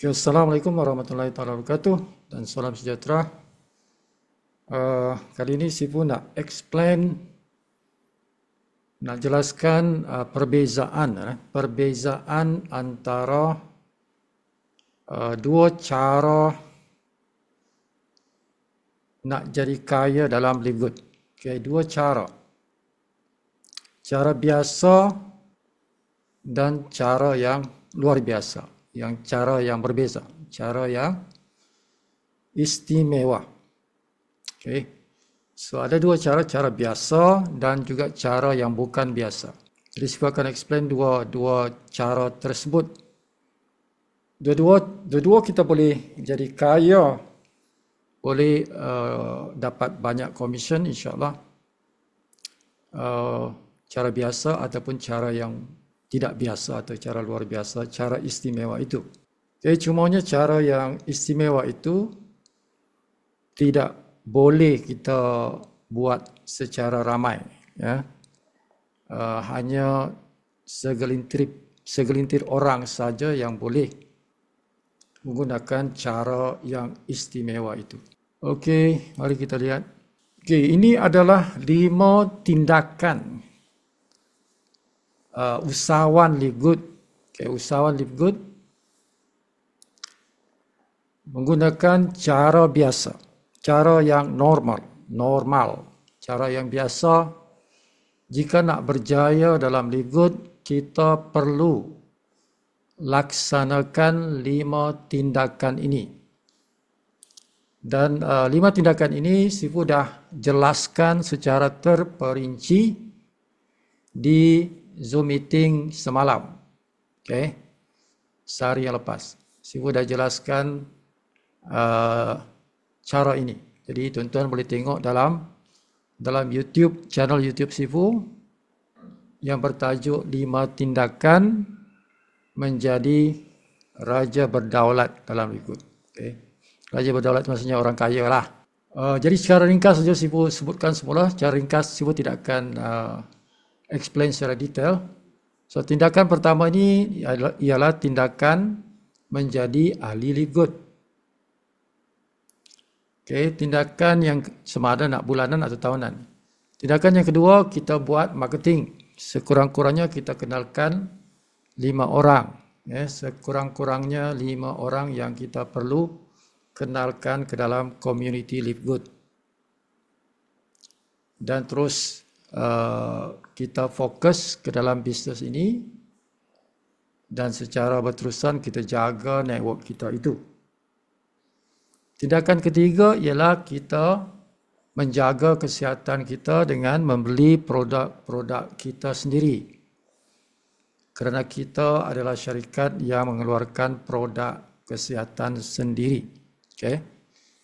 Okay, Assalamualaikum warahmatullahi wabarakatuh dan salam sejahtera. Kali ini Sifu nak jelaskan perbezaan antara dua cara nak jadi kaya dalam live good. Okay, dua cara. Cara biasa dan cara yang luar biasa. Cara yang berbeza, cara yang istimewa. Okay. So ada dua cara, cara biasa dan juga cara yang bukan biasa. Jadi saya akan explain dua cara tersebut. Dua-dua kita boleh jadi kaya, boleh dapat banyak commission insya-Allah. Cara biasa ataupun cara yang tidak biasa atau cara luar biasa, cara istimewa itu. Jadi cumanya cara yang istimewa itu tidak boleh kita buat secara ramai, ya. Hanya segelintir orang saja yang boleh menggunakan cara yang istimewa itu. Okey, mari kita lihat. Okey, ini adalah 5 tindakan usahawan live good. Okay, usahawan live good menggunakan cara biasa, cara yang normal, cara yang biasa. Jika nak berjaya dalam live good, kita perlu laksanakan 5 tindakan ini. Dan 5 tindakan ini Sifu dah jelaskan secara terperinci di Zoom meeting semalam. Okay. Sehari yang lepas. Sifu dah jelaskan cara ini. Jadi tuan-tuan boleh tengok dalam YouTube, channel YouTube Sifu yang bertajuk 5 tindakan menjadi raja berdaulat dalam live good. Okay. Raja berdaulat maksudnya orang kaya lah. Jadi secara ringkas saja Sifu sebutkan semula. Secara ringkas Sifu tidak akan explain secara detail. So tindakan pertama ini ialah tindakan menjadi ahli live good. Okay, tindakan yang sama ada nak bulanan atau tahunan. Tindakan yang kedua, kita buat marketing. Sekurang-kurangnya kita kenalkan 5 orang. Sekurang-kurangnya 5 orang yang kita perlu kenalkan ke dalam community live good. Dan terus kita fokus ke dalam bisnes ini dan secara berterusan kita jaga network kita itu. Tindakan ketiga ialah kita menjaga kesihatan kita dengan membeli produk-produk kita sendiri. Kerana kita adalah syarikat yang mengeluarkan produk kesihatan sendiri. Okay?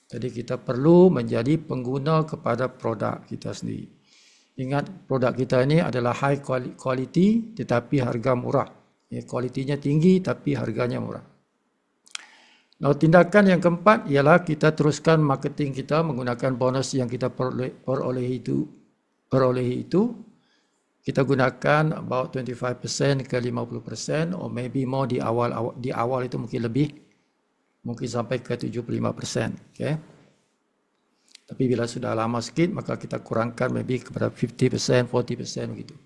Jadi kita perlu menjadi pengguna kepada produk kita sendiri. Ingat, produk kita ini adalah high quality tetapi harga murah. Kualitinya tinggi tapi harganya murah. Nah, tindakan yang keempat ialah kita teruskan marketing kita menggunakan bonus yang kita perolehi itu. Kita gunakan about 25% ke 50% or maybe more di awal itu mungkin lebih. Mungkin sampai ke 75%. Okay? Tapi bila sudah lama sikit, maka kita kurangkan maybe kepada 50%, 40% begitu.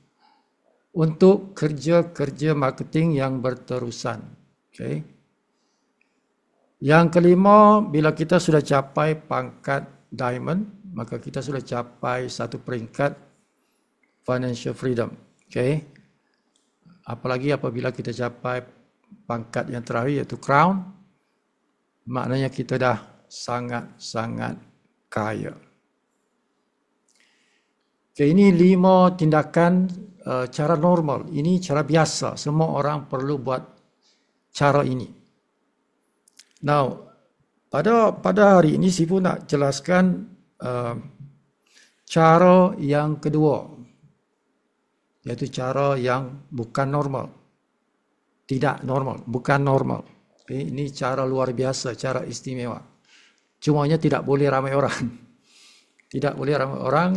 Untuk kerja-kerja marketing yang berterusan. Okay. Yang kelima, bila kita sudah capai pangkat diamond, maka kita sudah capai satu peringkat financial freedom. Okay. Apalagi apabila kita capai pangkat yang terakhir iaitu crown, maknanya kita dah sangat-sangat kaya. Okay, ini 5 tindakan cara normal. Ini cara biasa. Semua orang perlu buat cara ini. Now, pada hari ini Sifu nak jelaskan cara yang kedua. Iaitu cara yang bukan normal. Tidak normal. Bukan normal. Okay, ini cara luar biasa, cara istimewa. Cumanya tidak boleh ramai orang. Tidak boleh ramai orang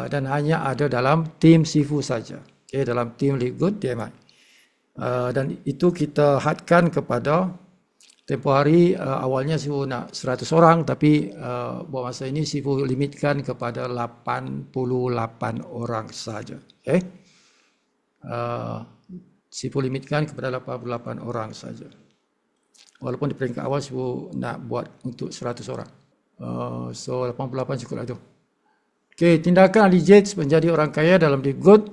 dan hanya ada dalam tim Sifu saja. Okay, dalam tim live good DMI. Dan itu kita hadkan kepada Tempoh hari awalnya Sifu nak 100 orang, tapi buat masa ini Sifu limitkan kepada 88 orang saja. Okay? Sifu limitkan kepada 88 orang saja. Walaupun di peringkat awal Sifu nak buat untuk 100 orang. So 88 cukup lah tu. Okay, tindakan ahli Jets menjadi orang kaya dalam Live Good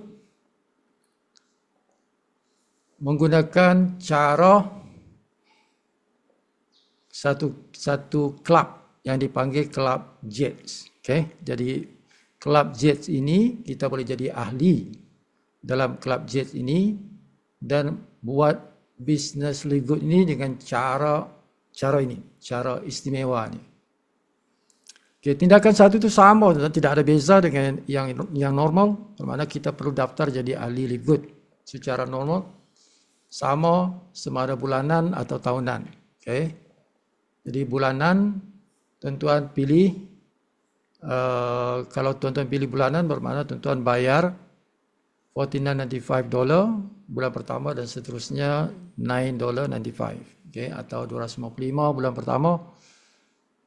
menggunakan cara satu kelab yang dipanggil kelab Jets. Okay? Jadi kelab Jets ini kita boleh jadi ahli dalam kelab Jets ini dan buat bisnes Live Good ini dengan cara ini, cara istimewa ni. Okay, tindakan satu itu sama, tidak ada beza dengan yang normal. Bermakna kita perlu daftar jadi ahli Live Good secara normal, sama ada bulanan atau tahunan. Okay? Jadi bulanan tuan-tuan pilih, kalau tuan-tuan pilih bulanan bermakna tuan-tuan bayar $49.95 bulan pertama dan seterusnya $9.95, okay, atau 255 bulan pertama,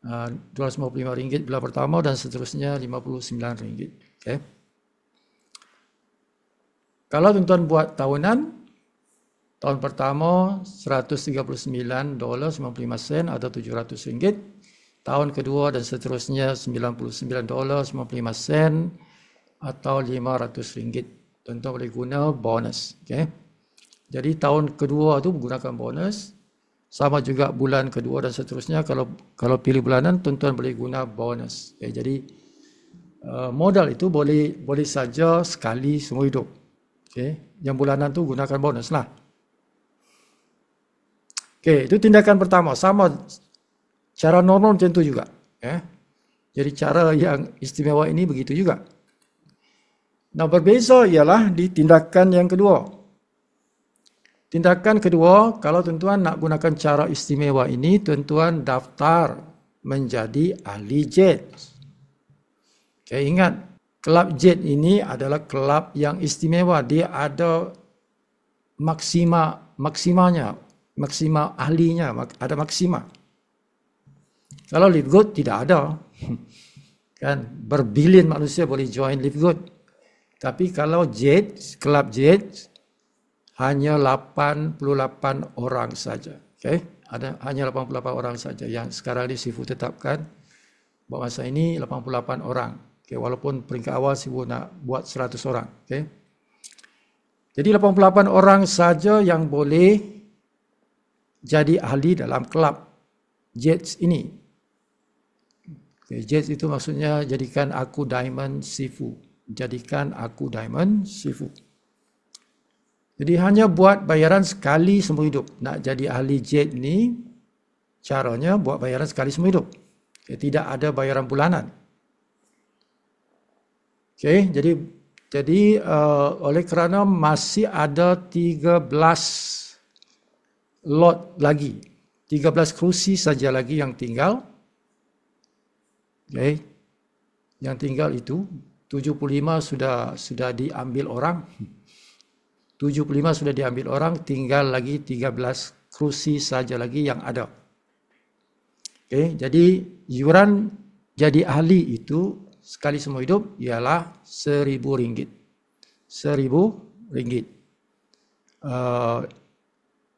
RM255 bulan pertama dan seterusnya RM59. Okay. Kalau tuan-tuan buat tahunan, tahun pertama $139.95 atau RM700. Tahun kedua dan seterusnya $99.95 atau RM500. Tuan-tuan boleh guna bonus. Okay. Jadi tahun kedua tu menggunakan bonus. Sama juga bulan kedua dan seterusnya. Kalau pilih bulanan, tuan-tuan boleh guna bonus. Okay. Jadi modal itu boleh saja sekali seumur hidup. Okay. Yang bulanan tu gunakan bonus lah. Okay, itu tindakan pertama. Sama cara normal macam tu juga. Jadi cara yang istimewa ini begitu juga. Nah, berbeza ialah di tindakan yang kedua. Tindakan kedua, kalau tuan-tuan nak gunakan cara istimewa ini, tuan-tuan daftar menjadi ahli jet. Okay, ingat, kelab jet ini adalah kelab yang istimewa. Dia ada maksima ahlinya, ada maksima. Kalau Live Good tidak ada. Kan berbilion manusia boleh join Live Good. Tapi kalau kelab jet hanya 88 orang saja. Okay? Hanya 88 orang saja yang sekarang ini Sifu tetapkan buat masa ini 88 orang. Okay? Walaupun peringkat awal Sifu nak buat 100 orang. Okay? Jadi 88 orang saja yang boleh jadi ahli dalam kelab Jets ini. Okay, Jets itu maksudnya jadikan aku Diamond Sifu. Jadikan aku Diamond Sifu. Jadi hanya buat bayaran sekali seumur hidup. Nak jadi ahli Jet ni, caranya buat bayaran sekali seumur hidup. Okay, tidak ada bayaran bulanan. Okay, jadi oleh kerana masih ada 13 lot lagi, 13 kerusi saja lagi yang tinggal. Okay. Yang tinggal itu 75 sudah diambil orang. 75 sudah diambil orang, tinggal lagi 13 kerusi saja lagi yang ada. Okay. Jadi iuran jadi ahli itu sekali seumur hidup ialah RM1,000. RM1,000.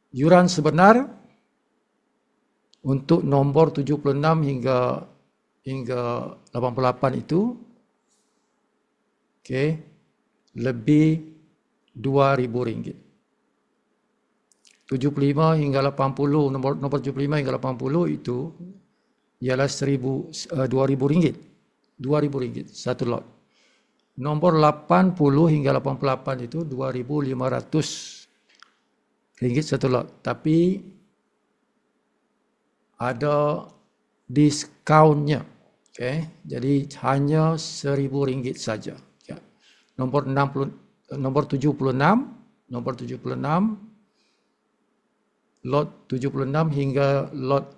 Iuran sebenar untuk nombor 76 hingga 88 itu lebih RM2,000. 75 hingga 80, nombor 75 hingga 80 itu ialah RM2,000. RM2,000 satu lot. Nombor 80 hingga 88 itu RM2,500 satu lot. Tapi ada diskaunnya. Okay. Jadi hanya RM1,000 saja. Ya. Nombor 76, lot 76 hingga lot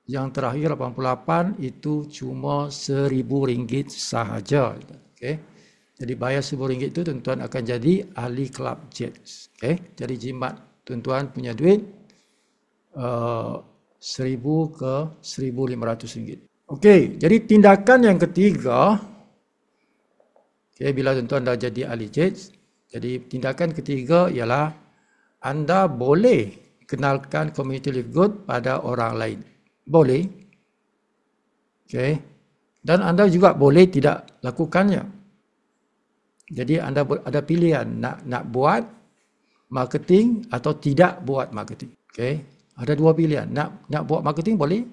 yang terakhir 88 itu cuma RM1,000 sahaja. Okay. Jadi bayar RM1,000 itu tuan-tuan akan jadi ahli kelab Jets. Okay. Jadi jimat tuan-tuan punya duit, RM1,000 ke RM1,500. Okey, jadi tindakan yang ketiga, bila tuan-tuan dah jadi ahli JETS, jadi tindakan ketiga ialah anda boleh kenalkan community live good pada orang lain. Boleh. Okey. Dan anda juga boleh tidak lakukannya. Jadi anda ada pilihan nak buat marketing atau tidak buat marketing. Okey. Ada dua pilihan. Nak buat marketing boleh.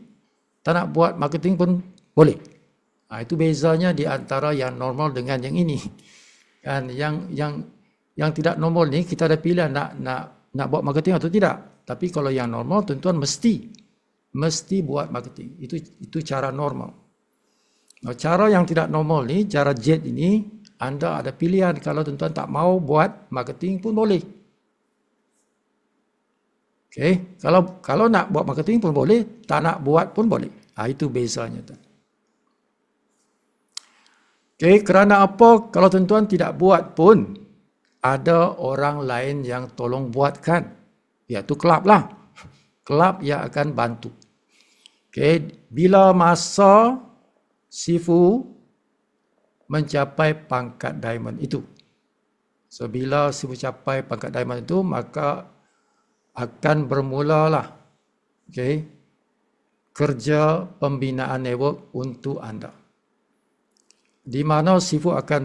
Tak nak buat marketing pun boleh. Itu bezanya di antara yang normal dengan yang ini. Kan yang tidak normal ni kita ada pilihan nak buat marketing atau tidak. Tapi kalau yang normal tuan-tuan mesti buat marketing. Itu cara normal. Nah, cara yang tidak normal ni, cara JET ini, anda ada pilihan. Kalau tuan-tuan tak mau buat marketing pun boleh. Okey, kalau nak buat marketing pun boleh, tak nak buat pun boleh. Itu bezanya. Okey, kerana apa? Kalau tuan-tuan tidak buat pun ada orang lain yang tolong buatkan. Iaitu kelab lah. Kelab yang akan bantu. Okey, bila masa Sifu mencapai pangkat diamond itu. So bila Sifu capai pangkat diamond itu, maka akan bermulalah kerja pembinaan network untuk anda. Di mana Sifu akan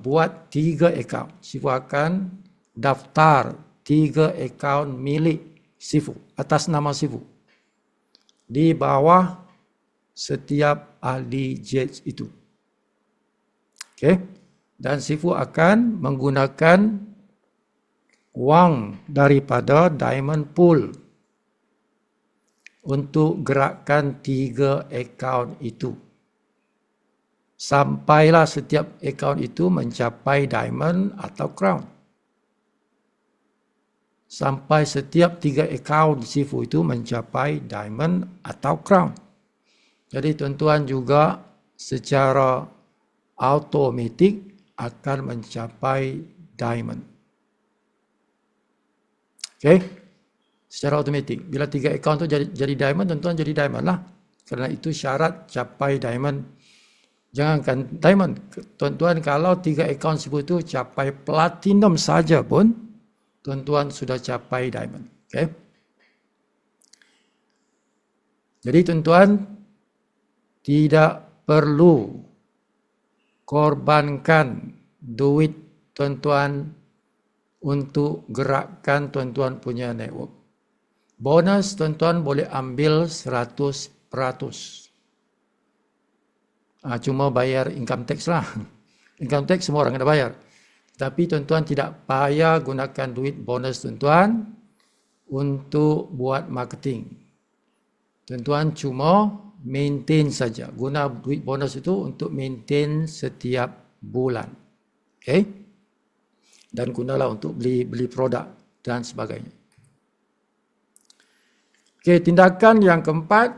buat 3 akaun. Sifu akan daftar 3 akaun milik Sifu atas nama Sifu di bawah setiap ahli JETS itu. Okey. Dan Sifu akan menggunakan wang daripada Diamond Pool untuk gerakkan 3 akaun itu. Sampailah setiap akaun itu mencapai Diamond atau Crown. Sampai setiap 3 akaun Sifu itu mencapai Diamond atau Crown. Jadi tuan-tuan juga secara automatik akan mencapai Diamond. Okey? Secara automatik. Bila 3 akaun tu jadi Diamond, tuan-tuan jadi Diamond lah. Kerana itu syarat capai Diamond. Jangankan Diamond. Tuan-tuan kalau 3 akaun Sifu itu capai Platinum saja pun, tuan-tuan sudah capai Diamond. Okey? Jadi tuan-tuan tidak perlu korbankan duit tuan-tuan untuk gerakkan tuan-tuan punya network. Bonus tuan-tuan boleh ambil 100%. Cuma bayar income tax lah. Income tax semua orang kena bayar. Tapi tuan-tuan tidak payah gunakan duit bonus tuan-tuan untuk buat marketing. Tuan-tuan cuma maintain saja. Guna duit bonus itu untuk maintain setiap bulan. Okey? Dan gunalah untuk beli produk dan sebagainya. Okey, tindakan yang keempat,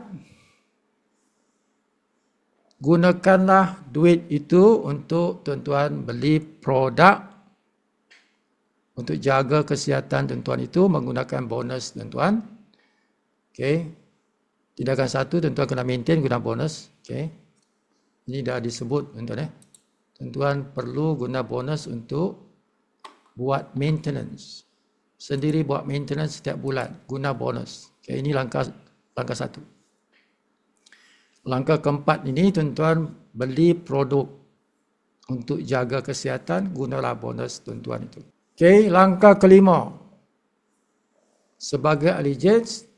gunakanlah duit itu untuk tuan-tuan beli produk untuk jaga kesihatan tuan-tuan itu menggunakan bonus tuan-tuan. Okey. Tindakan satu, tuan-tuan kena maintain guna bonus. Okay. Ini dah disebut, tuan-tuan. Tuan-tuan perlu guna bonus untuk buat maintenance. Sendiri buat maintenance setiap bulan. Guna bonus. Okay. Ini langkah satu. Langkah keempat ini, tuan-tuan beli produk untuk jaga kesihatan. Gunalah bonus tuan-tuan itu. Okay. Langkah kelima. Sebagai ahli JETS,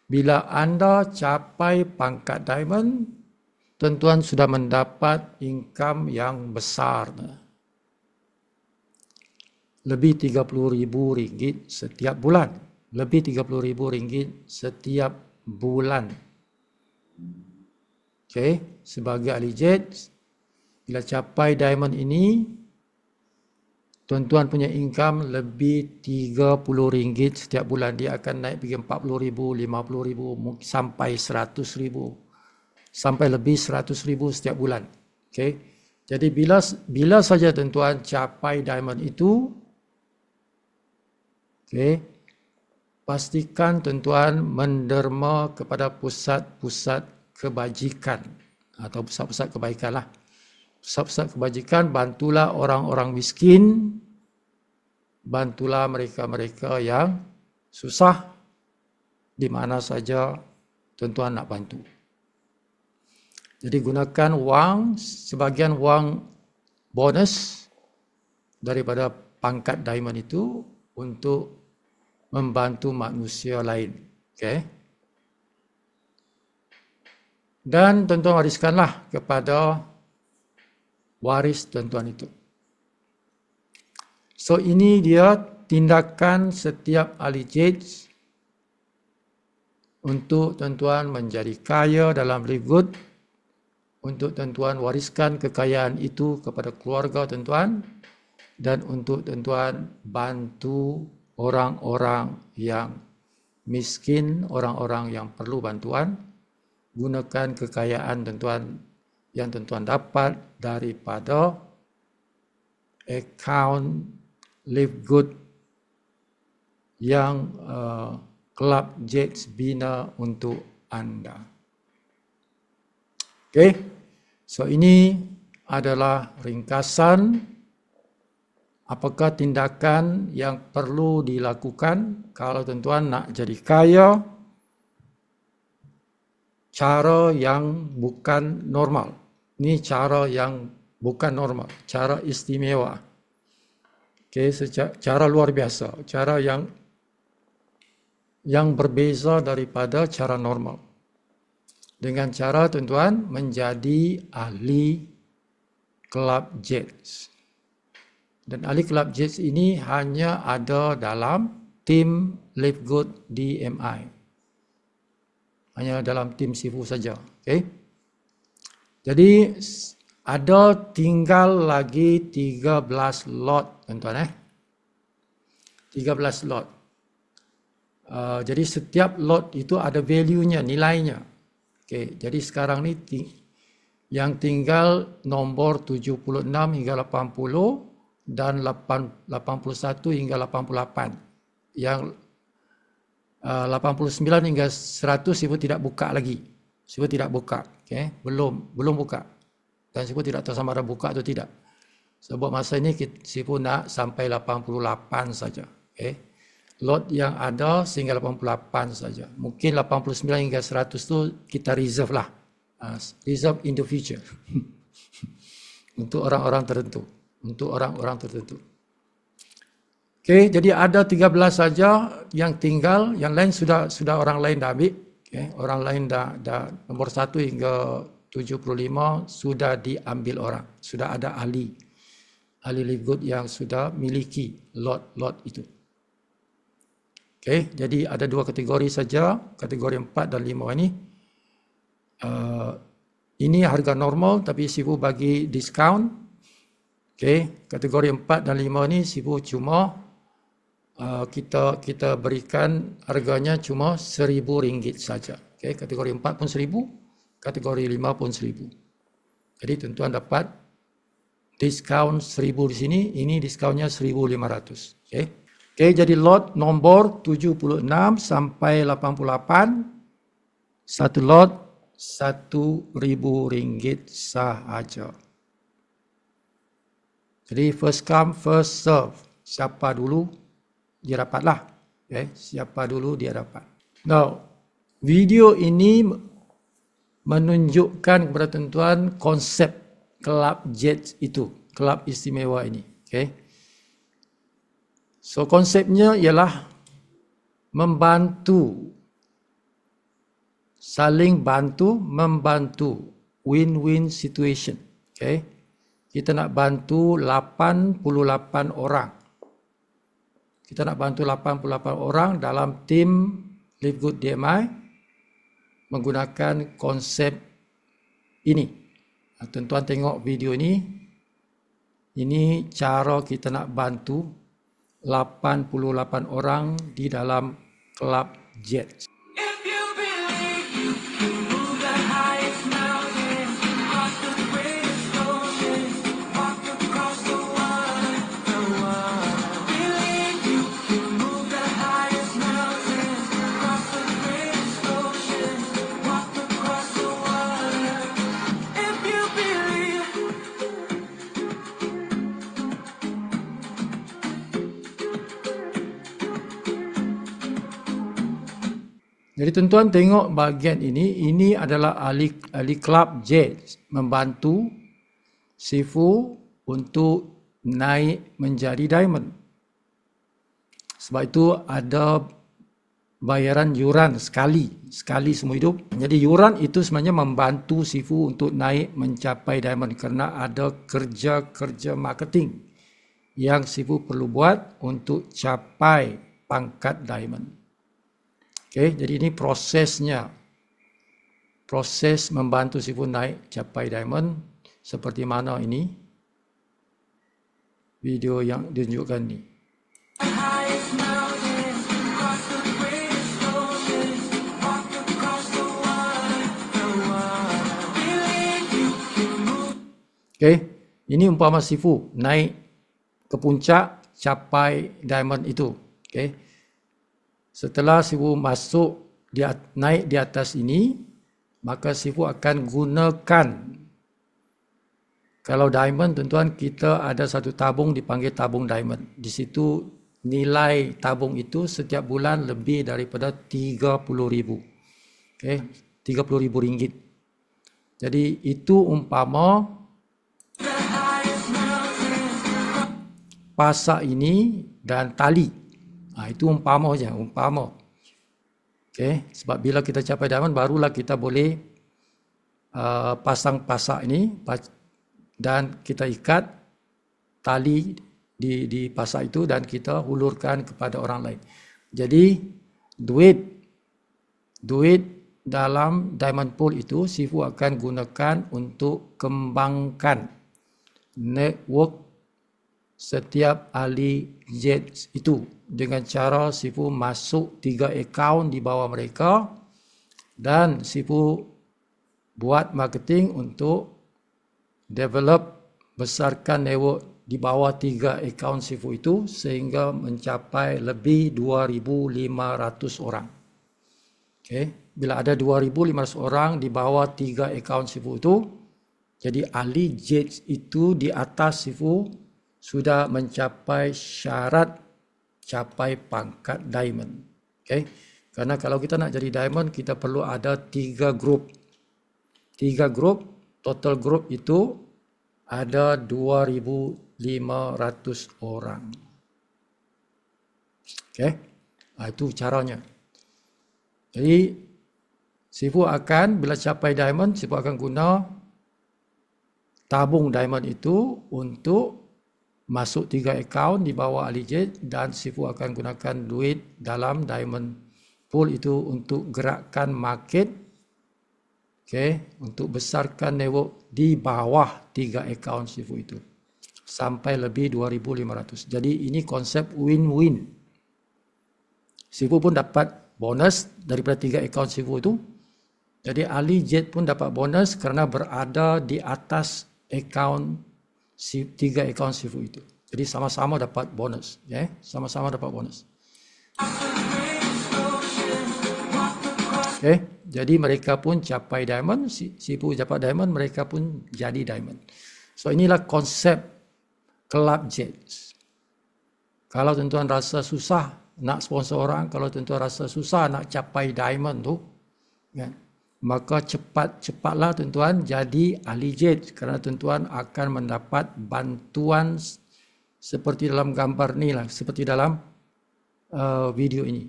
bila anda capai pangkat Diamond, tuan-tuan sudah mendapat income yang besar. Lebih RM30,000 setiap bulan. Lebih RM30,000 setiap bulan. Okey, sebagai ahli JETS, bila capai Diamond ini, tuan-tuan punya income lebih RM30 setiap bulan. Dia akan naik pergi RM40,000, RM50,000, sampai RM100,000. Sampai lebih RM100,000 setiap bulan. Okay. Jadi bila saja tuan-tuan capai Diamond itu, okay, pastikan tuan-tuan menderma kepada pusat-pusat kebajikan atau pusat-pusat kebaikan lah. Pusat-pusat kebajikan, bantulah orang-orang miskin, bantulah mereka-mereka yang susah di mana saja tuan-tuan nak bantu. Jadi gunakan wang, sebahagian wang bonus daripada pangkat diamond itu untuk membantu manusia lain. Okay? Dan tuan-tuan wariskanlah kepada waris tuan-tuan itu. So ini dia tindakan setiap ahli jejs untuk tuan-tuan menjadi kaya dalam live good, untuk tuan-tuan wariskan kekayaan itu kepada keluarga tuan-tuan, dan untuk tuan-tuan bantu orang-orang yang miskin, orang-orang yang perlu bantuan. Gunakan kekayaan tuan-tuan yang tuan-tuan dapat daripada akaun live good yang Kelab Jejs bina untuk anda. Okey, so ini adalah ringkasan apakah tindakan yang perlu dilakukan kalau tuan-tuan nak jadi kaya, cara yang bukan normal. Ini cara yang bukan normal, cara istimewa. Okey, cara luar biasa, cara yang berbeza daripada cara normal. Dengan cara tuan-tuan menjadi ahli Kelab Jejs. Dan ahli Kelab Jejs ini hanya ada dalam tim Live Good DMI. Hanya dalam tim Sifu saja. Okay? Jadi ada tinggal lagi 13 lot tuan-tuan. 13 lot. Jadi setiap lot itu ada value-nya, nilainya. Okay, jadi sekarang ni yang tinggal nombor 76 hingga 80 dan 81 hingga 88. Yang 89 hingga 100 Sifu tidak buka lagi. Sifu tidak buka. Okay, belum buka. Dan Sifu tidak tahu sama ada buka atau tidak. Sebab masa ini Sifu nak sampai 88 saja. Okay. Lot yang ada sehingga 88 saja. Mungkin 89 hingga 100 tu kita reserve lah. Reserve in the future. Untuk orang-orang tertentu. Untuk orang-orang tertentu. Okey, jadi ada 13 saja yang tinggal, yang lain sudah orang lain dah ambil. Okey, orang lain dah nombor 1 hingga 75 sudah diambil orang. Sudah ada ahli live good yang sudah miliki lot itu. Okey, jadi ada 2 kategori saja, kategori 4 dan 5 ini. Ini harga normal tapi Sifu bagi diskaun. Okey, kategori 4 dan 5 ini Sifu cuma kita berikan harganya cuma RM1,000 saja. Okey, kategori 4 pun RM1,000, kategori 5 pun RM1,000. Jadi tuan-tuan dapat diskaun RM1,000 di sini, ini diskaunnya RM1,500. Okey. Okey, jadi lot nombor 76 sampai 88, satu lot RM1,000 sahaja. Jadi first come, first serve. Siapa dulu, dia dapatlah. Okay, siapa dulu, dia dapat. Now, video ini menunjukkan kepada tuan-tuan konsep Kelab Jejs itu, kelab istimewa ini. Okay. So konsepnya ialah membantu, saling bantu, membantu, win-win situation. Okay. Kita nak bantu 88 orang. Kita nak bantu 88 orang dalam tim Live Good DMI menggunakan konsep ini. Tuan-tuan tengok video ini. Ini cara kita nak bantu 88 orang di dalam Kelab Jejs. Jadi tuan-tuan tengok bahagian ini adalah ahli kelab jade membantu Sifu untuk naik menjadi diamond. Sebab itu ada bayaran yuran sekali semua hidup. Jadi yuran itu sebenarnya membantu Sifu untuk naik mencapai diamond kerana ada kerja-kerja marketing yang Sifu perlu buat untuk capai pangkat diamond. Okey, jadi ini prosesnya. Proses membantu Sifu naik capai diamond seperti mana ini video yang ditunjukkan ni. Okey, ini umpama Sifu naik ke puncak capai diamond itu. Okey. Setelah Sifu naik di atas ini, maka Sifu akan gunakan, kalau diamond tuan-tuan, kita ada satu tabung dipanggil tabung diamond. Di situ nilai tabung itu setiap bulan lebih daripada 30,000. Okey, 30,000 ringgit. Jadi itu umpama pasak ini dan tali. Itu umpama saja, umpama. Okey, sebab bila kita capai diamond barulah kita boleh pasang pasak ini dan kita ikat tali di pasak itu dan kita hulurkan kepada orang lain. Jadi duit dalam diamond pool itu Sifu akan gunakan untuk kembangkan network setiap ahli jade itu dengan cara Sifu masuk 3 akaun di bawah mereka dan Sifu buat marketing untuk develop, besarkan network di bawah 3 akaun Sifu itu sehingga mencapai lebih 2,500 orang. Okay. Bila ada 2,500 orang di bawah 3 akaun Sifu itu, jadi ahli jade itu di atas Sifu sudah mencapai syarat capai pangkat diamond. Okay. Karena kalau kita nak jadi diamond, kita perlu ada 3 grup. 3 grup, total grup itu ada 2,500 orang. Okay. Itu caranya. Jadi, Sifu akan, bila capai diamond, Sifu akan guna tabung diamond itu untuk masuk 3 akaun di bawah ahli jade dan Sifu akan gunakan duit dalam diamond pool itu untuk gerakkan market, untuk besarkan network di bawah 3 akaun Sifu itu sampai lebih 2,500. Jadi ini konsep win-win. Sifu pun dapat bonus daripada 3 akaun Sifu itu. Jadi ahli jade pun dapat bonus kerana berada di atas akaun 3 akaun Sifu itu. Jadi sama-sama dapat bonus. Sama-sama dapat bonus. Jadi mereka pun capai diamond, Sifu dapat diamond, mereka pun jadi diamond. So inilah konsep kelab jade. Kalau tuan-tuan rasa susah nak sponsor orang, kalau tuan-tuan rasa susah nak capai diamond tu, maka cepatlah tuan-tuan jadi ahli jade kerana tuan-tuan akan mendapat bantuan seperti dalam gambar ni lah, seperti dalam video ini.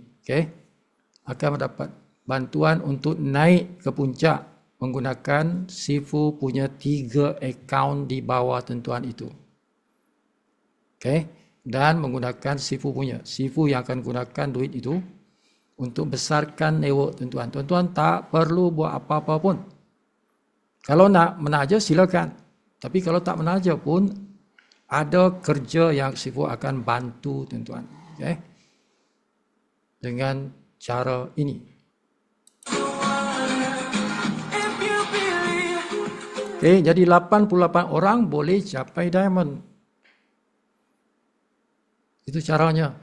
Akan mendapat bantuan untuk naik ke puncak menggunakan Sifu punya 3 akaun di bawah tuan-tuan itu. Dan menggunakan Sifu punya. Sifu yang akan gunakan duit itu untuk besarkan network tuan-tuan. Tuan-tuan tak perlu buat apa-apa pun. Kalau nak menaja silakan. Tapi kalau tak menaja pun ada kerja yang Sifu akan bantu tuan-tuan. Dengan cara ini. Jadi 88 orang boleh capai diamond. Itu caranya.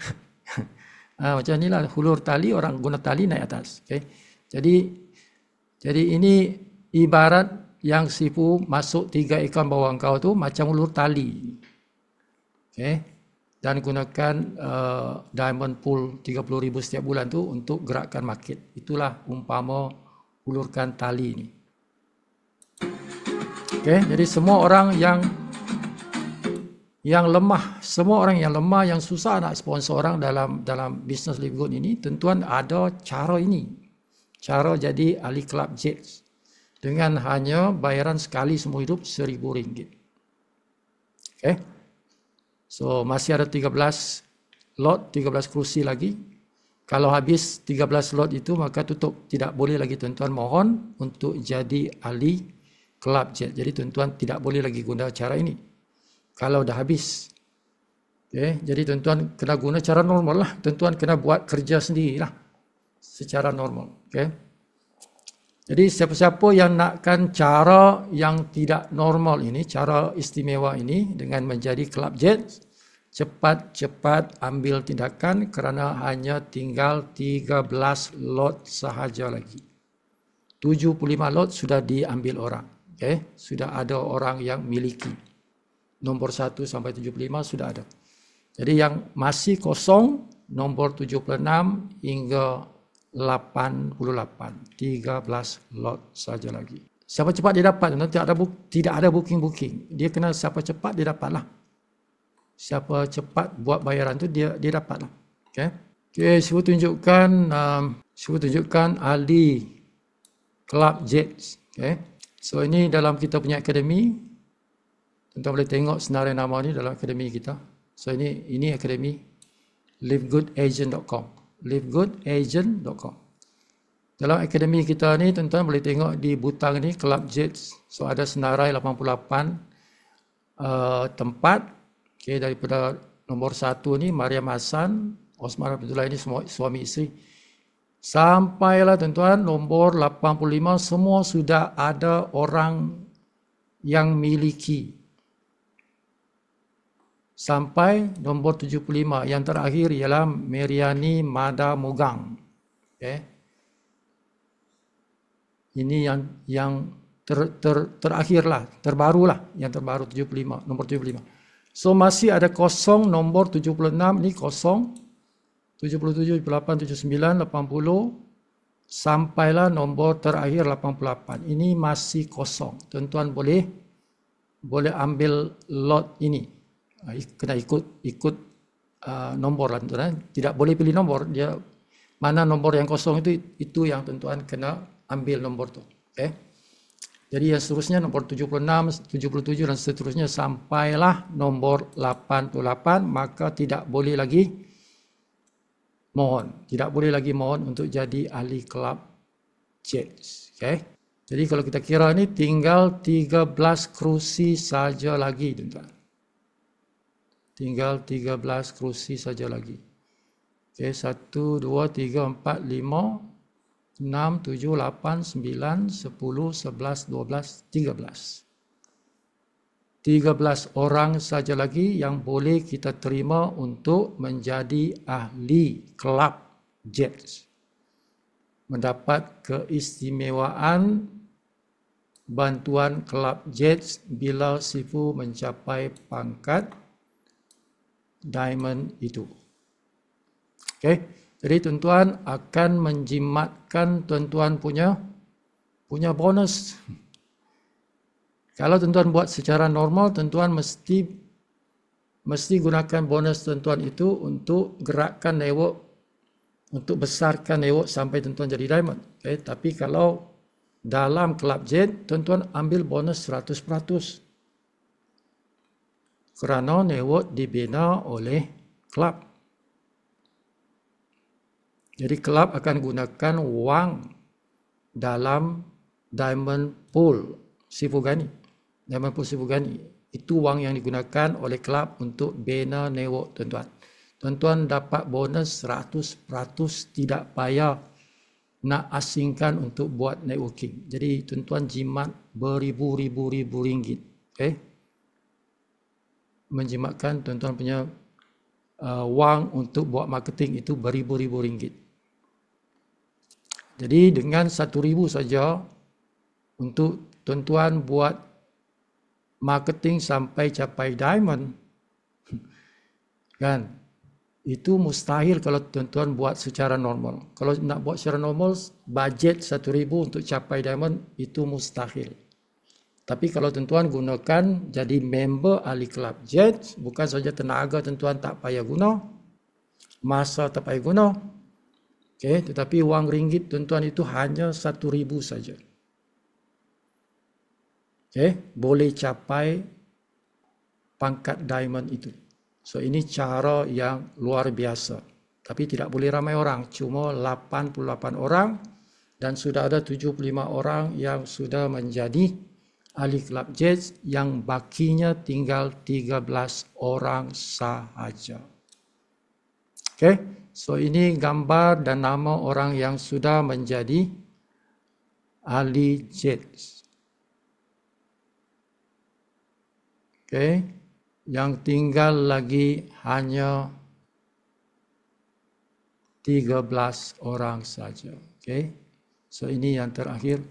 Macam inilah hulur tali, orang guna tali naik atas. Jadi ini ibarat yang Sifu masuk 3 akaun bawah engkau tu macam hulur tali. dan gunakan diamond pool 30,000 setiap bulan tu untuk gerakkan market. Itulah umpama ulurkan tali ni. Okey, jadi semua orang yang lemah, semua orang yang lemah, yang susah nak sponsor orang dalam bisnes Live Good ini, tuan-tuan ada cara ini. Cara jadi ahli Club Jets dengan hanya bayaran sekali semua hidup RM1,000. Okey. So masih ada 13 lot, 13 kerusi lagi. Kalau habis 13 lot itu maka tutup. Tidak boleh lagi tuan-tuan mohon untuk jadi ahli Club Jet. Jadi tuan-tuan tidak boleh lagi guna cara ini. Kalau dah habis. Okay. Jadi tuan-tuan kena guna cara normal lah. Tuan-tuan kena buat kerja sendirilah. Secara normal. Okay. Jadi siapa-siapa yang nakkan cara yang tidak normal ini, cara istimewa ini dengan menjadi Club Jet, cepat-cepat ambil tindakan kerana hanya tinggal 13 lot sahaja lagi. 75 lot sudah diambil orang. Okay? Sudah ada orang yang miliki. Nombor 1 sampai 75 sudah ada. Jadi yang masih kosong, nombor 76 hingga 88, 13 lot saja lagi. Siapa cepat dia dapat, nanti tidak ada booking. Dia kena siapa cepat dia dapatlah. Siapa cepat buat bayaran tu dia dapatlah. Okey. Okey, cuba tunjukkan ahli Club Jets. Okey. So ini dalam kita punya akademi. Tuan-tuan boleh tengok senarai nama ni dalam akademi kita. So ini akademi livegoodagent.com. livegoodagent.com. Dalam akademi kita ni tuan-tuan boleh tengok di butang ni Club Jets. So ada senarai 88 tempat. Okay, daripada nombor 1 ni Mariam Hassan, Osman Abdullah, ini semua suami isteri. Sampailah tuan-tuan nombor 85 semua sudah ada orang yang miliki. Sampai nombor 75 yang terakhir ialah Meriani Mada Mogang. Okay. Ini yang terakhirlah, terbarulah, yang terbaru 75, nombor 75. So masih ada kosong nombor 76 ni kosong. 77, 78, 79, 80 sampailah nombor terakhir 88. Ini masih kosong. Tuan-tuan boleh ambil lot ini. Kena ikut nombor lah tuan-tuan. Tidak boleh pilih nombor. Dia mana nombor yang kosong itu yang tuan-tuan kena ambil nombor tu. Okay. Jadi yang seterusnya nombor 76, 77 dan seterusnya sampailah nombor 88, maka tidak boleh lagi mohon. Tidak boleh lagi mohon untuk jadi ahli Club Jets. Okay. Jadi kalau kita kira ni tinggal 13 kerusi saja lagi tuan-tuan. Tinggal 13 kerusi saja lagi. Okay, 1, 2, 3, 4, 5, 6, 7, 8, 9, 10, 11, 12, 13. 13 orang saja lagi yang boleh kita terima untuk menjadi ahli Club Jets. Mendapat keistimewaan bantuan Club Jets bila sifu mencapai pangkat diamond itu. Okey, jadi tuan-tuan akan menjimatkan tuan-tuan punya bonus. Kalau tuan-tuan buat secara normal, tuan-tuan mesti gunakan bonus tuan-tuan itu untuk gerakkan network, untuk besarkan network sampai tuan-tuan jadi diamond. Okay. Tapi kalau dalam Club Jet, tuan-tuan ambil bonus 100%. Kerana network dibina oleh klub. Jadi klub akan gunakan wang dalam Diamond Pool Sivugani. Diamond Pool Sivugani. Itu wang yang digunakan oleh klub untuk bina network tuan-tuan. Tuan-tuan dapat bonus 100%, tidak payah nak asingkan untuk buat networking. Jadi tuan-tuan jimat beribu-ribu ringgit. Okay? Menjimatkan tuan-tuan punya wang untuk buat marketing itu beribu-ribu ringgit. Jadi dengan 1,000 saja untuk tuan-tuan buat marketing sampai capai diamond, Kan? Itu mustahil kalau tuan-tuan buat secara normal. Kalau nak buat secara normal, bajet 1,000 untuk capai diamond, itu mustahil. Tapi kalau tuan-tuan gunakan jadi member ahli Club Jet, bukan saja tenaga tuan-tuan tak payah guna, masa tak payah guna, okay, tetapi wang ringgit tuan-tuan itu hanya 1,000 saja. Okay, boleh capai pangkat diamond itu. So ini cara yang luar biasa. Tapi tidak boleh ramai orang, cuma 88 orang dan sudah ada 75 orang yang sudah menjadi ahli Club Jet, yang bakinya tinggal 13 orang sahaja. Okay, so ini gambar dan nama orang yang sudah menjadi ahli jet. Okay. Yang tinggal lagi hanya 13 orang saja. Okay. So ini yang terakhir.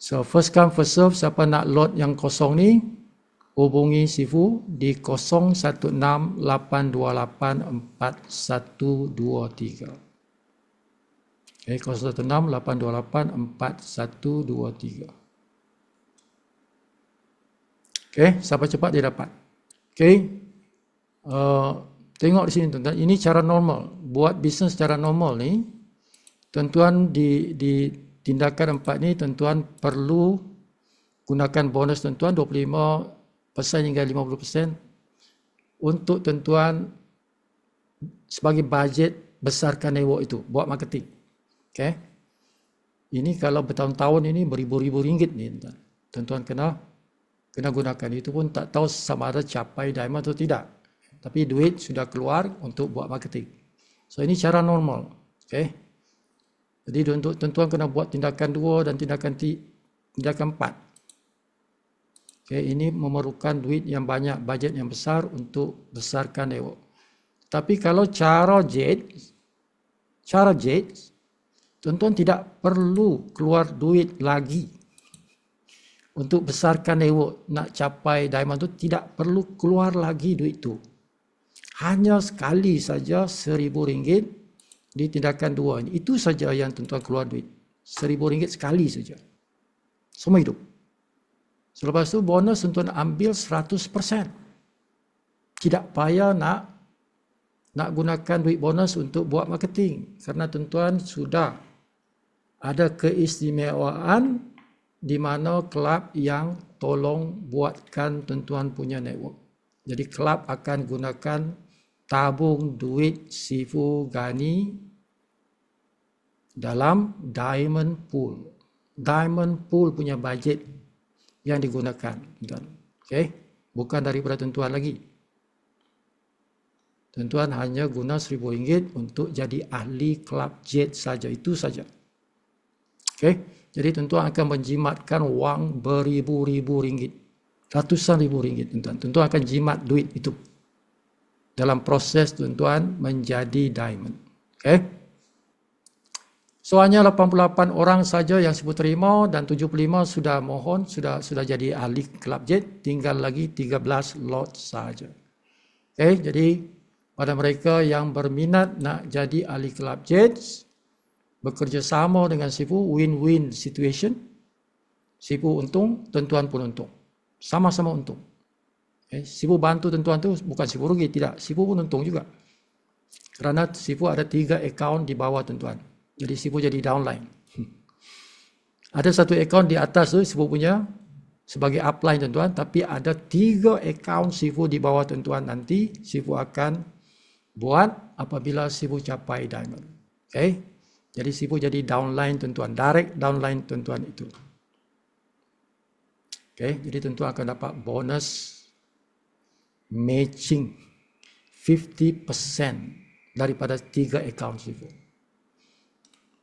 So first come first serve, siapa nak lot yang kosong ni, hubungi Sifu di 0168284123. Okay, 0168284123. Okay, siapa cepat dia dapat. Okay, tengok di sini tuan-tuan, ini cara normal. Buat bisnes secara normal ni, tuan-tuan di tindakan 4 ni, tuan-tuan perlu gunakan bonus tuan-tuan 25% hingga 50% untuk tuan-tuan sebagai bajet besarkan network itu, buat marketing. Okay, ini kalau bertahun-tahun ini beribu-ribu ringgit ni tuan-tuan. Tuan-tuan kena gunakan, itu pun tak tahu sama ada capai diamond atau tidak. Tapi duit sudah keluar untuk buat marketing. So ini cara normal. Okay. Jadi untuk tuan-tuan kena buat tindakan 2 dan tindakan 4. Okay, ini memerlukan duit yang banyak, bajet yang besar untuk besarkan network. Tapi kalau cara jet, tuan-tuan tidak perlu keluar duit lagi. Untuk besarkan network, nak capai diamond tu tidak perlu keluar lagi duit tu. Hanya sekali saja RM1,000 di tindakan 2 ini. Itu saja yang tuan-tuan keluar duit. RM1,000 sekali saja. Semua hidup. Selepas tu bonus tuan-tuan ambil 100%. Tidak payah nak gunakan duit bonus untuk buat marketing. Kerana tuan-tuan sudah ada keistimewaan di mana kelab yang tolong buatkan tuan-tuan punya network. Jadi kelab akan gunakan tabung duit Sifu Ghani dalam diamond pool. Diamond pool punya bajet yang digunakan. Okay? Bukan daripada tuan-tuan lagi. Tuan-tuan hanya guna RM1,000 untuk jadi ahli kelab jet saja. Itu saja. Okay? Jadi tuan-tuan akan menjimatkan wang beribu-ribu ringgit. Ratusan ribu ringgit tuan-tuan. Tuan-tuan akan jimat duit itu. Dalam proses tuan-tuan menjadi diamond. Okay? So hanya 88 orang saja yang Sifu terima dan 75 sudah mohon, sudah jadi ahli Club Jet. Tinggal lagi 13 lot saja. Okay? Jadi pada mereka yang berminat nak jadi ahli Club Jet, bekerjasama dengan Sifu, win-win situation. Sifu untung, tuan-tuan pun untung. Sama-sama untung. Sifu bantu tuan-tuan tu bukan Sifu rugi, tidak. Sifu pun untung juga. Kerana Sifu ada 3 akaun di bawah tuan-tuan. Jadi Sifu jadi downline. Ada 1 akaun di atas tu Sifu punya sebagai upline tuan-tuan, tapi ada 3 akaun Sifu di bawah tuan-tuan. Nanti Sifu akan buat apabila Sifu capai diamond. Okay? Jadi Sifu jadi downline tuan-tuan, direct downline tuan-tuan itu. Okay, jadi tuan-tuan akan dapat bonus matching 50% daripada 3 akaun Sifu.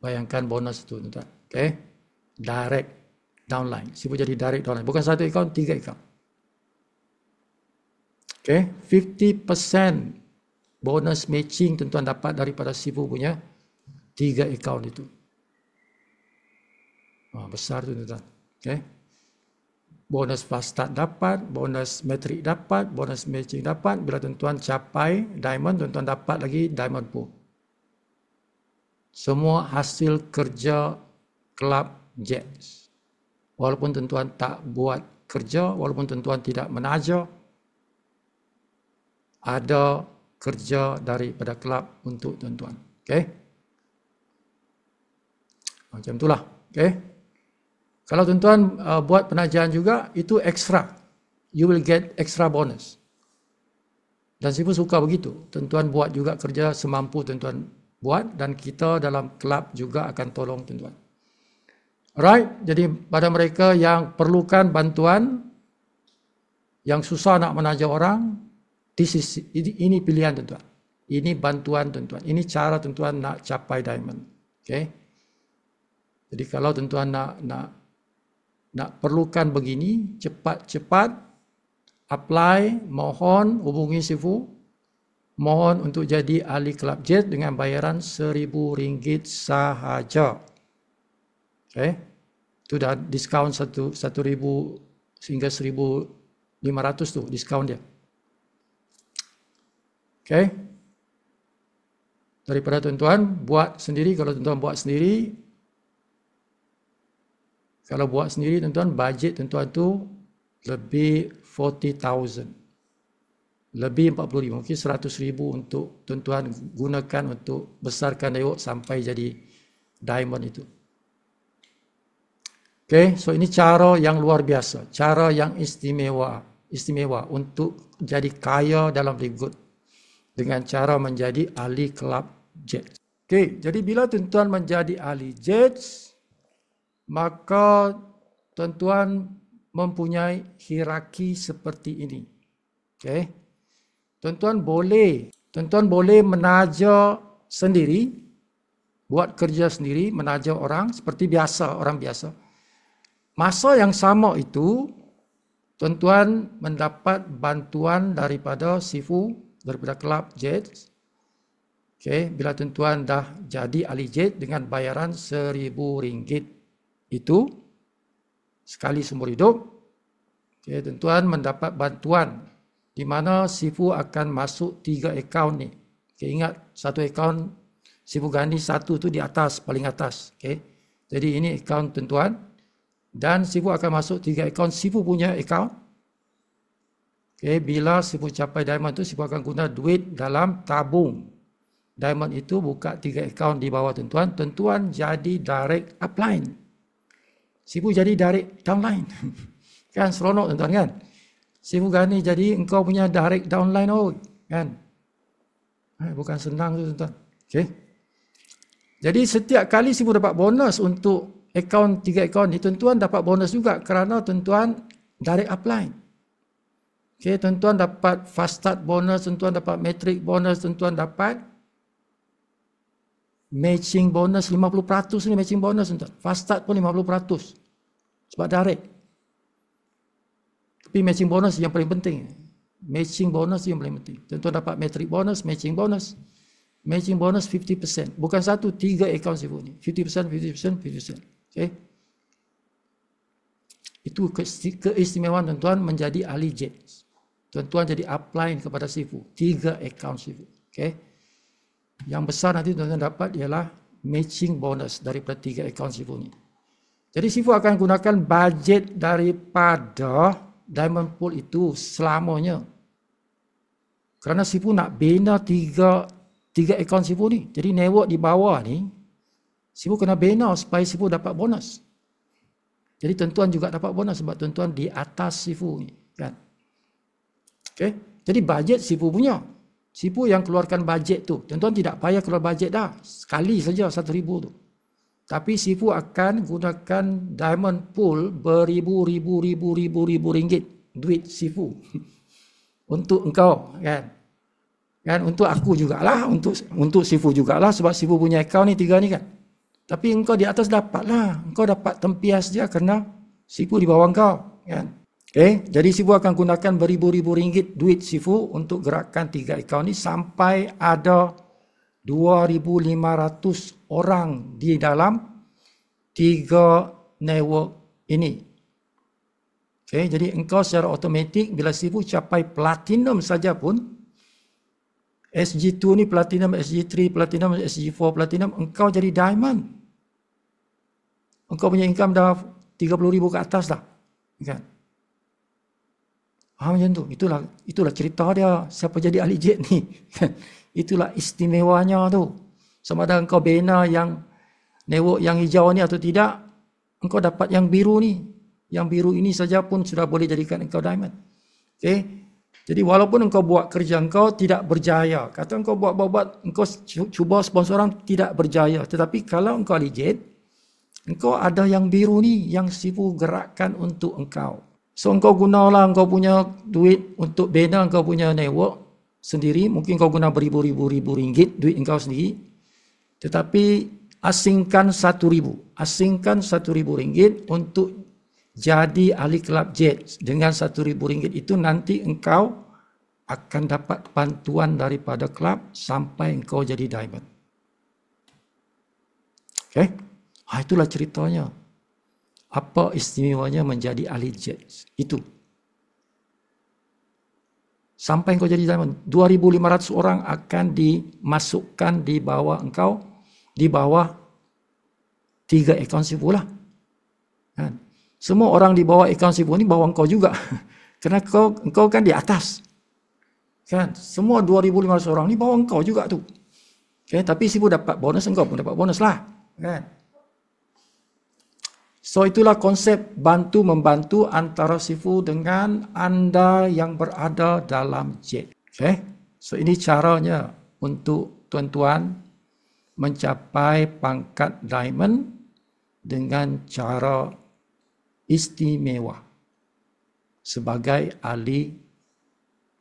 Bayangkan bonus itu tuan-tuan. Okay, direct downline. Sifu jadi direct downline. Bukan 1 akaun, 3 akaun. Okay, 50% bonus matching tuan-tuan dapat daripada Sifu punya 3 akaun itu. Besar tu tuan-tuan. Okay. bonus fast start dapat, bonus metrik dapat, bonus matching dapat. Bila tuan-tuan capai diamond, tuan-tuan dapat lagi diamond pool. Semua hasil kerja Club Jets. Walaupun tuan-tuan tak buat kerja, walaupun tuan-tuan tidak menaja, ada kerja daripada kelab untuk tuan-tuan. Okey? Macam itulah. Okey? Kalau tuan-tuan buat penajaan juga, itu extra. You will get extra bonus. Dan saya pun suka begitu. Tuan-tuan buat juga kerja semampu tuan-tuan buat dan kita dalam kelab juga akan tolong tuan-tuan. Alright, jadi pada mereka yang perlukan bantuan, yang susah nak menaja orang, ini pilihan tuan-tuan. Ini bantuan tuan-tuan. Ini cara tuan-tuan nak capai diamond. Okay? Jadi kalau tuan-tuan nak perlukan begini, cepat-cepat apply, mohon hubungi Sifu. Mohon untuk jadi ahli Club Jet dengan bayaran RM1,000 sahaja. Okay? Itu dah diskaun 1,000 sehingga 1,500 tu diskaun dia. Okay. Daripada tuan-tuan buat sendiri, kalau tuan-tuan buat sendiri, kalau buat sendiri tuan-tuan, bajet tuan-tuan tu lebih 40,000. Lebih 40,000, mungkin 100,000 untuk tuan-tuan gunakan untuk besarkan newok sampai jadi diamond itu. Okay, so ini cara yang luar biasa, cara yang istimewa untuk jadi kaya dalam ligut dengan cara menjadi ahli Club Jets. Okay, jadi bila tuan-tuan menjadi ahli Jets, maka tuan-tuan mempunyai hierarki seperti ini. Okay, tuan-tuan boleh menaja sendiri, buat kerja sendiri, menaja orang seperti biasa, orang biasa. Masa yang sama itu, tuan-tuan mendapat bantuan daripada Sifu, daripada Club Jets. Okay, bila tuan-tuan dah jadi ahli jet dengan bayaran RM1,000 itu, sekali seumur hidup, okay, tuan-tuan mendapat bantuan di mana Sifu akan masuk 3 akaun ni. Okay, ingat, satu akaun Sifu Ghani, satu tu di atas, paling atas. Okay. Jadi ini akaun tuan-tuan. Dan Sifu akan masuk 3 akaun Sifu punya akaun. Okay, bila Sifu capai diamond tu, Sifu akan guna duit dalam tabung. Diamond itu buka 3 akaun di bawah tuan-tuan. Tuan-tuan jadi direct upline. Sifu jadi direct downline. Kan seronok tuan-tuan kan? Sifu Ghani jadi engkau punya direct downline kan? Bukan senang tu tuan-tuan. Okay. Jadi setiap kali Sifu dapat bonus untuk akaun 3 akaun ni, tuan-tuan dapat bonus juga kerana tuan-tuan direct upline. Okay, tuan-tuan dapat fast start bonus, tuan-tuan dapat metric bonus, tuan-tuan dapat matching bonus 50% ni matching bonus tuan-tuan. Fast start pun 50%. Sebab direct. Tapi matching bonus yang paling penting. Matching bonus yang paling penting. Tuan-tuan dapat metric bonus, matching bonus. Matching bonus 50%. Bukan 1, 3 akaun Sifu ni. 50%, 50%, 50%. Okay. Itu keistimewaan tuan-tuan menjadi ahli jet. Tuan-tuan jadi upline kepada Sifu. 3 akaun Sifu. Okay. Yang besar nanti tuan-tuan dapat ialah matching bonus daripada 3 akaun Sifu ni. Jadi Sifu akan gunakan bajet daripada diamond pool itu selamanya. Kerana Sifu nak bina 3 akaun Sifu ni. Jadi network di bawah ni, Sifu kena bina supaya Sifu dapat bonus. Jadi tuan-tuan juga dapat bonus sebab tuan-tuan di atas Sifu ni, kan? Okay. Jadi bajet Sifu punya. Sifu yang keluarkan bajet tu. Tuan-tuan tidak payah keluar bajet dah. Sekali saja 1,000 tu. Tapi Sifu akan gunakan diamond pool beribu ringgit duit Sifu untuk engkau, kan? Kan untuk aku jugalah, untuk Sifu jugalah sebab Sifu punya akaun ni 3 ni kan. Tapi engkau di atas dapatlah. Engkau dapat tempias dia kerana Sifu di bawah engkau, kan? Okay, jadi Sifu akan gunakan beribu-ribu ringgit duit Sifu untuk gerakkan 3 akaun ni sampai ada 2,500 orang di dalam 3 network ini. Okay, jadi engkau secara automatik bila Sifu capai platinum saja pun, SG2 ni platinum, SG3 platinum, SG4 platinum, engkau jadi diamond. Engkau punya income dah 30,000 ke atas dah. Kan? Macam tu. Itulah cerita dia siapa jadi ahli jet ni. Itulah istimewanya tu. Sama ada engkau bina yang network yang hijau ni atau tidak, engkau dapat yang biru ni. Yang biru ini saja pun sudah boleh jadikan engkau diamond. Okay? Jadi walaupun engkau buat kerja engkau tidak berjaya, kata engkau buat, engkau cuba sponsor orang tidak berjaya. Tetapi kalau engkau ahli jet, engkau ada yang biru ni yang Sifu gerakkan untuk engkau. So engkau gunalah engkau punya duit untuk bina engkau punya network sendiri. Mungkin kau guna beribu-ribu ringgit duit engkau sendiri. Tetapi asingkan 1,000. Asingkan 1,000 ringgit untuk jadi ahli kelab jet. Dengan 1,000 ringgit itu nanti engkau akan dapat bantuan daripada kelab sampai engkau jadi diamond. Okay? Itulah ceritanya. Apa istimewanya menjadi ahli jet? Itu. Sampai engkau jadi diamond. 2,500 orang akan dimasukkan di bawah engkau, di bawah 3 akaun Sifu lah. Kan? Semua orang di bawah akaun Sifu ni bawah engkau juga. Kerana engkau kan di atas. Kan? Semua 2,500 orang ni bawah engkau juga tu. Okay? Tapi Sifu dapat bonus, engkau pun dapat bonus lah. Kan? So itulah konsep bantu-membantu antara Sifu dengan anda yang berada dalam jet. Okay? So ini caranya untuk tuan-tuan mencapai pangkat diamond dengan cara istimewa sebagai ahli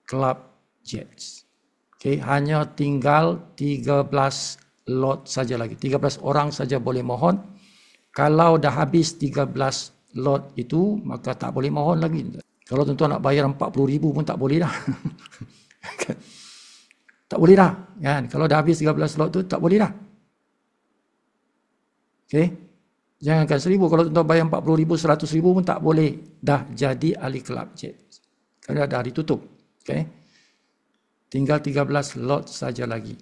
kelab jets. Okay, hanya tinggal 13 lot saja lagi. 13 orang saja boleh mohon. Kalau dah habis 13 lot itu, maka tak boleh mohon lagi. Kalau tuan-tuan nak bayar 40,000 pun tak boleh dah. Tak boleh dah. Kan? Kalau dah habis 13 lot tu, tak boleh dah. Okay? Jangankan 1,000, kalau tuan-tuan bayar 40,000, 100,000 pun tak boleh dah jadi ahli kelab jet. Kerana dah ditutup. Okay? Tinggal 13 lot saja lagi.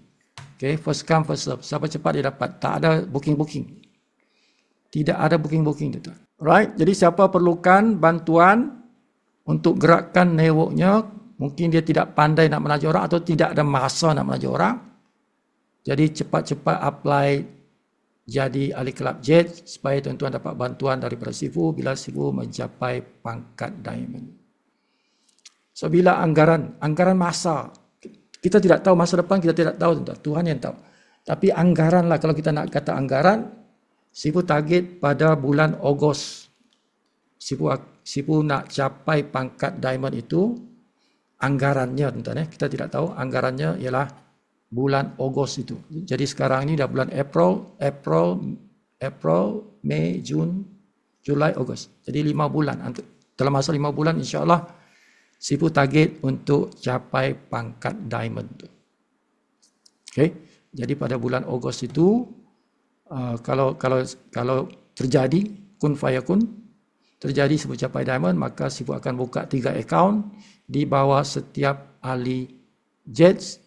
Okay? First come, first serve. Siapa cepat dia dapat. Tak ada booking-booking. Tidak ada booking-booking, tuan-tuan. Right? Jadi siapa perlukan bantuan untuk gerakkan networknya, mungkin dia tidak pandai nak menaja orang atau tidak ada masa nak menaja orang. Jadi cepat-cepat apply jadi ahli kelab jet supaya tuan-tuan dapat bantuan daripada Sifu bila Sifu mencapai pangkat diamond. So bila anggaran masa, kita tidak tahu masa depan, kita tidak tahu, tuan-tuan. Tuhan yang tahu. Tapi anggaran lah, kalau kita nak kata anggaran, Sifu target pada bulan Ogos. Sifu nak capai pangkat diamond itu, anggarannya, tuan-tuan, kita tidak tahu, anggarannya ialah bulan Ogos itu. Jadi sekarang ini dah bulan April, Mei, Jun, Julai, Ogos. Jadi 5 bulan. Dalam masa 5 bulan, insya-Allah Sifu target untuk capai pangkat diamond itu. Okay? Jadi pada bulan Ogos itu, kalau terjadi kun fayakun, terjadi Sifu capai diamond, maka Sifu akan buka 3 akaun di bawah setiap ahli jets,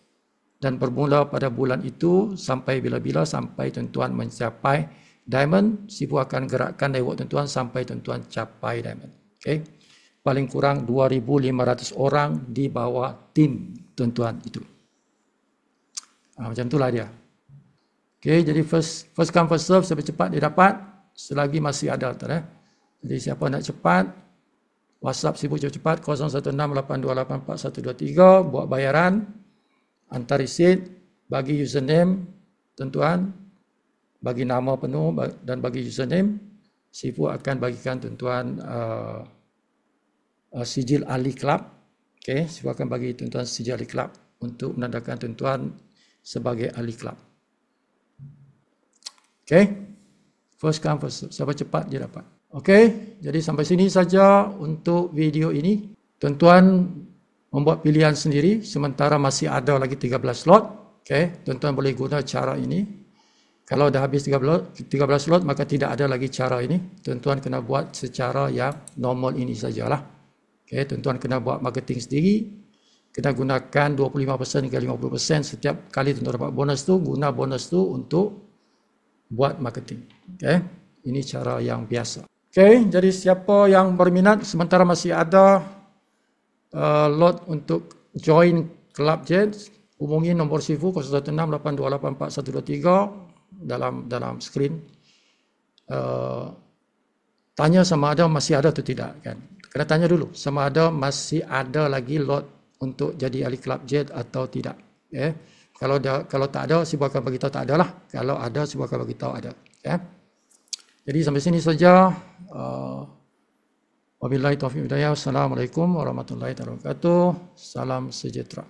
dan bermula pada bulan itu sampai bila-bila, sampai tuan-tuan mencapai diamond, Sifu akan gerakkan network tuan-tuan sampai tuan-tuan capai diamond. Okay? Paling kurang 2,500 orang di bawah tim tuan-tuan itu. Macam itulah dia. Okay, jadi first come first serve, sampai cepat dia dapat, selagi masih ada. Jadi siapa nak cepat, WhatsApp Sifu cepat 0168284123, buat bayaran, hantar receipt, bagi username tuan-tuan, bagi nama penuh dan bagi username, Sifu akan bagikan tuan-tuan sijil ahli kelab. Okay, Sifu akan bagi tuan-tuan sijil ahli kelab untuk menandakan tuan-tuan sebagai ahli kelab. Okay, first come first serve. Siapa cepat dia dapat. Okay, jadi sampai sini saja untuk video ini. Tuan-tuan membuat pilihan sendiri sementara masih ada lagi 13 slot. Okay, tuan-tuan boleh guna cara ini. Kalau dah habis 13 slot maka tidak ada lagi cara ini. Tuan-tuan kena buat secara yang normal ini sajalah. Okay, tuan-tuan kena buat marketing sendiri. Kena gunakan 25% hingga 50% setiap kali tuan-tuan dapat bonus tu, guna bonus tu untuk buat marketing. Okay, ini cara yang biasa. Okay, jadi siapa yang berminat sementara masih ada lot untuk join Club Jet, hubungi nombor Sifu 0168284123 dalam skrin. Tanya sama ada masih ada atau tidak kan. Kena tanya dulu sama ada masih ada lagi lot untuk jadi ahli Club Jet atau tidak. Kalau tak ada, Sifu akan bagi tahu tak ada lah. Kalau ada, Sifu akan bagi tahu ada. Jadi sampai sini saja. Wabillahi taufiq wal hidayah. Assalamualaikum warahmatullahi wabarakatuh. Salam sejahtera.